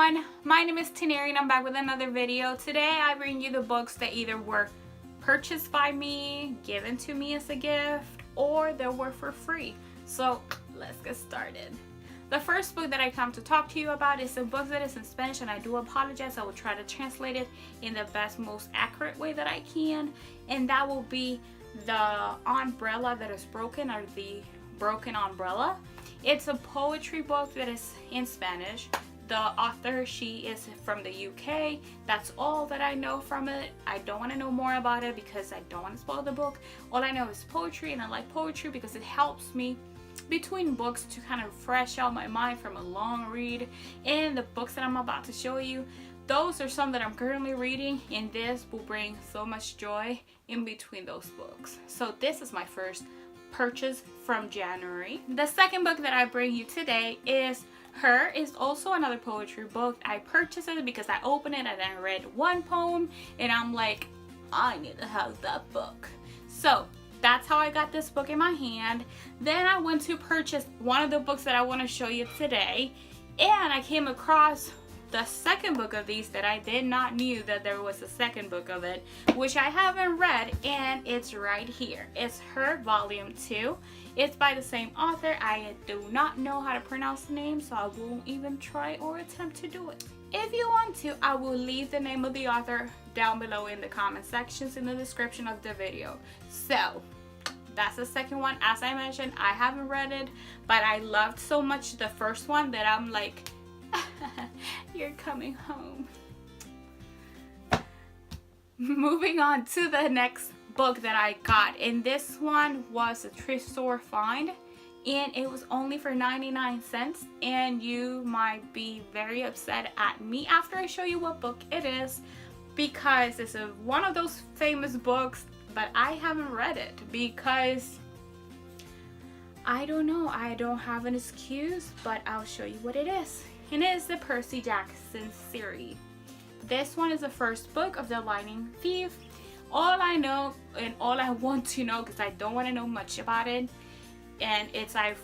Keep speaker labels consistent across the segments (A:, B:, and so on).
A: everyone, my name is Tineri and I'm back with another video. Today I bring you the books that either were purchased by me, given to me as a gift, or they were for free. So let's get started. The first book that I come to talk to you about is a book that is in Spanish, and I do apologize. I will try to translate it in the best, most accurate way that I can, and that will be The Umbrella That Is Broken, or The Broken Umbrella. It's a poetry book that is in Spanish. The author, she is from the UK. That's all that I know from it. I don't want to know more about it because I don't want to spoil the book. All I know is poetry, and I like poetry because it helps me between books to kind of fresh out my mind from a long read. And the books that I'm about to show you, those are some that I'm currently reading, and this will bring so much joy in between those books. So this is my first purchase from January. The second book that I bring you today is Her. Is also another poetry book. I purchased it because I opened it and I read one poem and I'm like, I need to have that book. So that's how I got this book in my hand. Then I went to purchase one of the books that I want to show you today, and I came across the second book of these that I did not knew that there was a second book of it, which I haven't read, and it's right here. It's Her Volume 2. It's by the same author. I do not know how to pronounce the name, so I won't even try or attempt to do it. If you want to, I will leave the name of the author down below in the comment sections in the description of the video. So that's the second one. As I mentioned, I haven't read it, but I loved so much the first one that I'm like, you're coming home. Moving on to the next book that I got, and this one was a Tresor find, and it was only for 99 cents. And you might be very upset at me after I show you what book it is, because it's one of those famous books, but I haven't read it because I don't know, I don't have an excuse, but I'll show you what it is. And it is the Percy Jackson series. This one is the first book of The Lightning Thief. All I know and all I want to know, because I don't want to know much about it, and it's I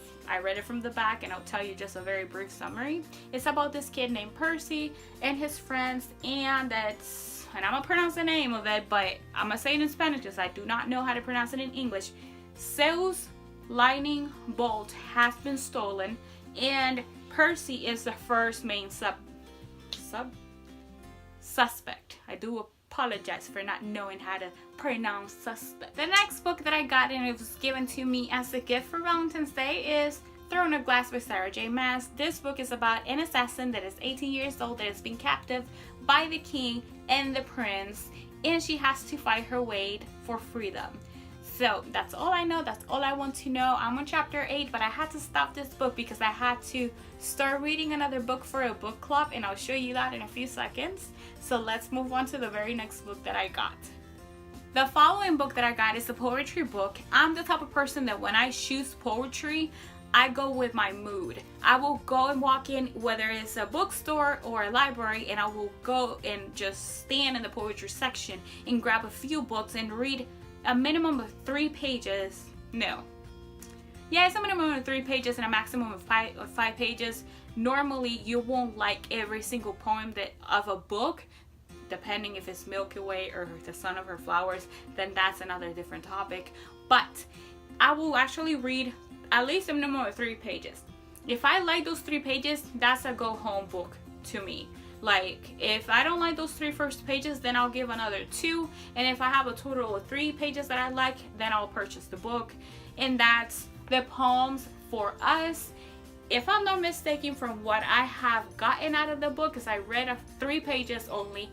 A: read it from the back, and I'll tell you just a very brief summary. It's about this kid named Percy and his friends, and I'm gonna pronounce the name of it, but I'm gonna say it in Spanish because I do not know how to pronounce it in English. Zeus' lightning bolt has been stolen, and Percy is the first main suspect. I do apologize for not knowing how to pronounce suspect. The next book that I got, and it was given to me as a gift for Valentine's Day, is Throne of Glass by Sarah J. Maas. This book is about an assassin that is 18 years old that has been captive by the king and the prince, and she has to fight her way for freedom. So that's all I know, that's all I want to know. I'm on chapter 8, but I had to stop this book because I had to start reading another book for a book club, and I'll show you that in a few seconds. So let's move on to the very next book that I got. The following book that I got is a poetry book. I'm the type of person that when I choose poetry, I go with my mood. I will go and walk in, whether it's a bookstore or a library, and I will go and just stand in the poetry section and grab a few books and read a minimum of 3 pages. No. Yeah, it's a minimum of 3 pages and a maximum of 5 pages. Normally, you won't like every single poem of a book. Depending if it's Milky Way or The Son of Her Flowers, then that's another different topic. But I will actually read at least a minimum of 3 pages. If I like those 3 pages, that's a go home book to me. Like, if I don't like those 3 first pages, then I'll give another 2. And if I have a total of 3 pages that I like, then I'll purchase the book. And that's The Poems for Us. If I'm not mistaken from what I have gotten out of the book, because I read 3 pages only,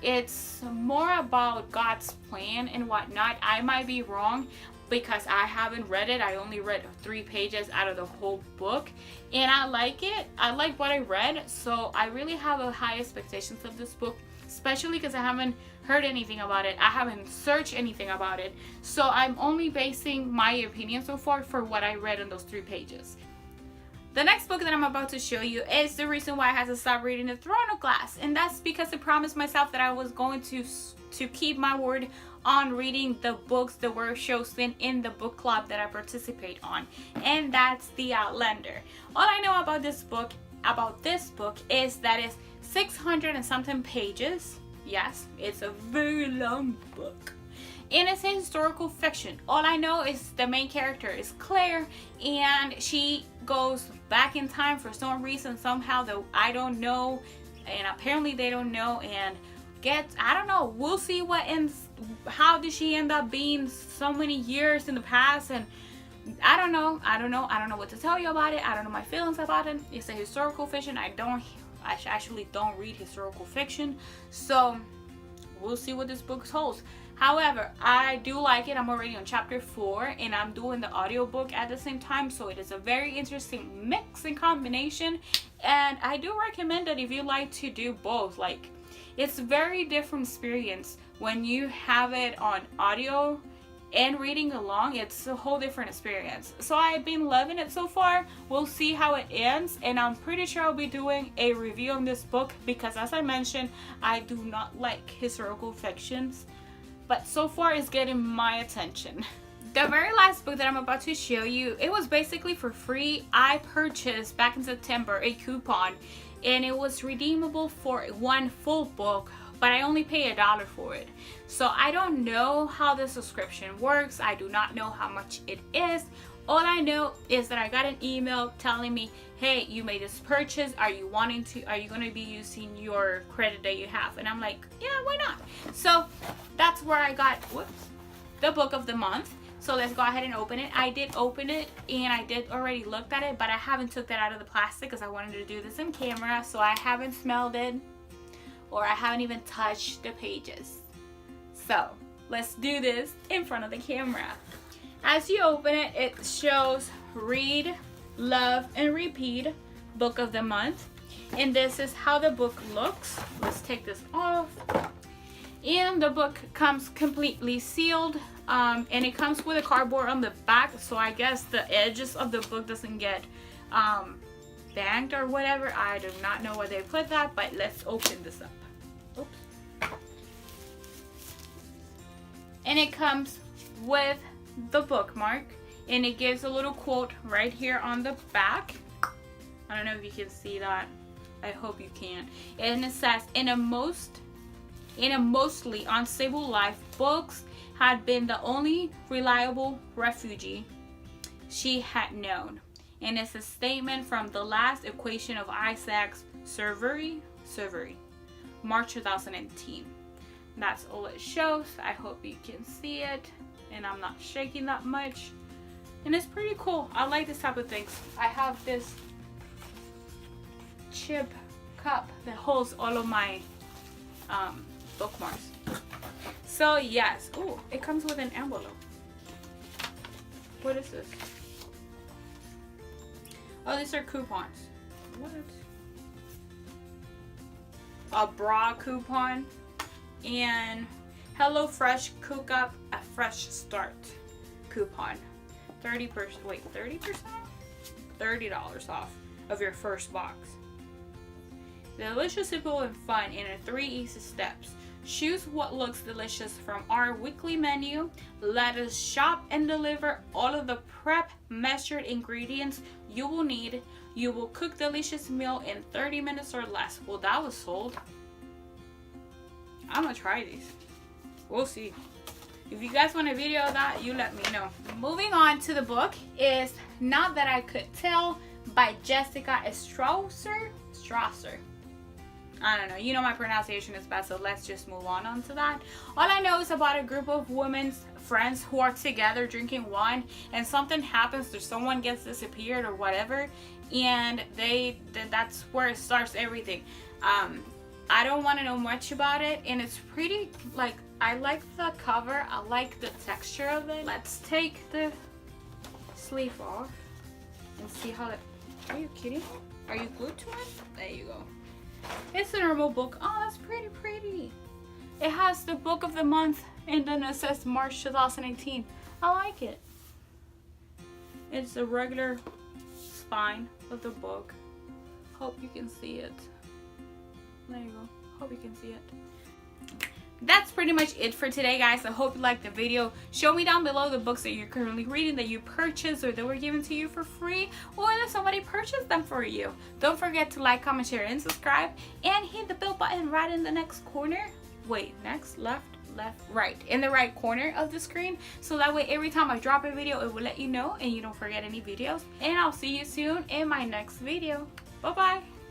A: it's more about God's plan and whatnot. I might be wrong because I haven't read it. I only read 3 pages out of the whole book, and I like it. I like what I read, so I really have a high expectations of this book, especially because I haven't heard anything about it. I haven't searched anything about it, so I'm only basing my opinion so far for what I read in those 3 pages. The next book that I'm about to show you is the reason why I had to stop reading The Throne of Glass, and that's because I promised myself that I was going to keep my word on reading the books that were chosen in the book club that I participate on, and that's the Outlander. All I know about this book is that it's 600 and something pages. Yes, it's a very long book. And it's a historical fiction. All I know is the main character is Claire, and she goes back in time for some reason, somehow, that I don't know, and apparently they don't know, and I don't know, we'll see what ends, how did she end up being so many years in the past, and I don't know what to tell you about it. I don't know my feelings about it. It's a historical fiction. I actually don't read historical fiction, so we'll see what this book holds. However, I do like it. I'm already on chapter 4 and I'm doing the audiobook at the same time, so it is a very interesting mix and combination, and I do recommend that if you like to do both. Like, it's a very different experience when you have it on audio and reading along. It's a whole different experience. So I've been loving it so far. We'll see how it ends, and I'm pretty sure I'll be doing a review on this book because, as I mentioned, I do not like historical fictions, but so far it's getting my attention. The very last book that I'm about to show you, it was basically for free. I purchased back in September a coupon, and it was redeemable for one full book, but I only pay $1 for it. So I don't know how the subscription works. I do not know how much it is. All I know is that I got an email telling me, hey, you made this purchase. Are you going to be using your credit that you have? And I'm like, yeah, why not? So that's where I got, the book of the month. So let's go ahead and open it. I did open it, and I did already looked at it, but I haven't took that out of the plastic because I wanted to do this in camera. So I haven't smelled it, or I haven't even touched the pages. So let's do this in front of the camera. As you open it, it shows Read, Love, and Repeat, Book of the Month. And this is how the book looks. Let's take this off. And the book comes completely sealed. And it comes with a cardboard on the back. So I guess the edges of the book doesn't get banged or whatever. I do not know where they put that, but let's open this up. Oops. And it comes with the bookmark, and it gives a little quote right here on the back. I don't know if you can see that. I hope you can. And it says, in a mostly unstable life, books had been the only reliable refuge she had known. And it's a statement from the last equation of Isaac's Survey, March 2018. That's all it shows. I hope you can see it, and I'm not shaking that much, and it's pretty cool. I like this type of things. I have this chip cup that holds all of my bookmarks. So yes, oh, it comes with an envelope. What is this? Oh, these are coupons. What? A bra coupon, and HelloFresh Cook Up a Fresh Start coupon. 30%, wait, 30%? $30 off of your first box. Delicious, simple, and fun in 3 easy steps. Choose what looks delicious from our weekly menu. Let us shop and deliver all of the prep measured ingredients you will need. You will cook delicious meal in 30 minutes or less. Well, that was sold. I'm gonna try these. We'll see. If you guys want a video of that, you let me know. Moving on to the book is Not That I Could Tell by Jessica Tresor. I don't know. You know my pronunciation is bad, so let's just move on to that. All I know is about a group of women's friends who are together drinking wine, and something happens. Someone gets disappeared or whatever, and that's where it starts everything. I don't want to know much about it, and it's pretty, like, I like the cover. I like the texture of it. Let's take the sleeve off and see how it... Are you kidding? Are you glued to it? There you go. It's a normal book. Oh, that's pretty. It has the book of the month, and then it says March 2018. I like it. It's the regular spine of the book. Hope you can see it. There you go. Hope you can see it. that's pretty much it for today, guys. I hope you liked the video. Show me down below the books that you're currently reading, that you purchased or that were given to you for free, or that somebody purchased them for you. Don't forget to like, comment, share, and subscribe, and hit the bell button right in the next corner. Wait, next, left, right, in the right corner of the screen, so that way every time I drop a video it will let you know and you don't forget any videos. And I'll see you soon in my next video. Bye bye.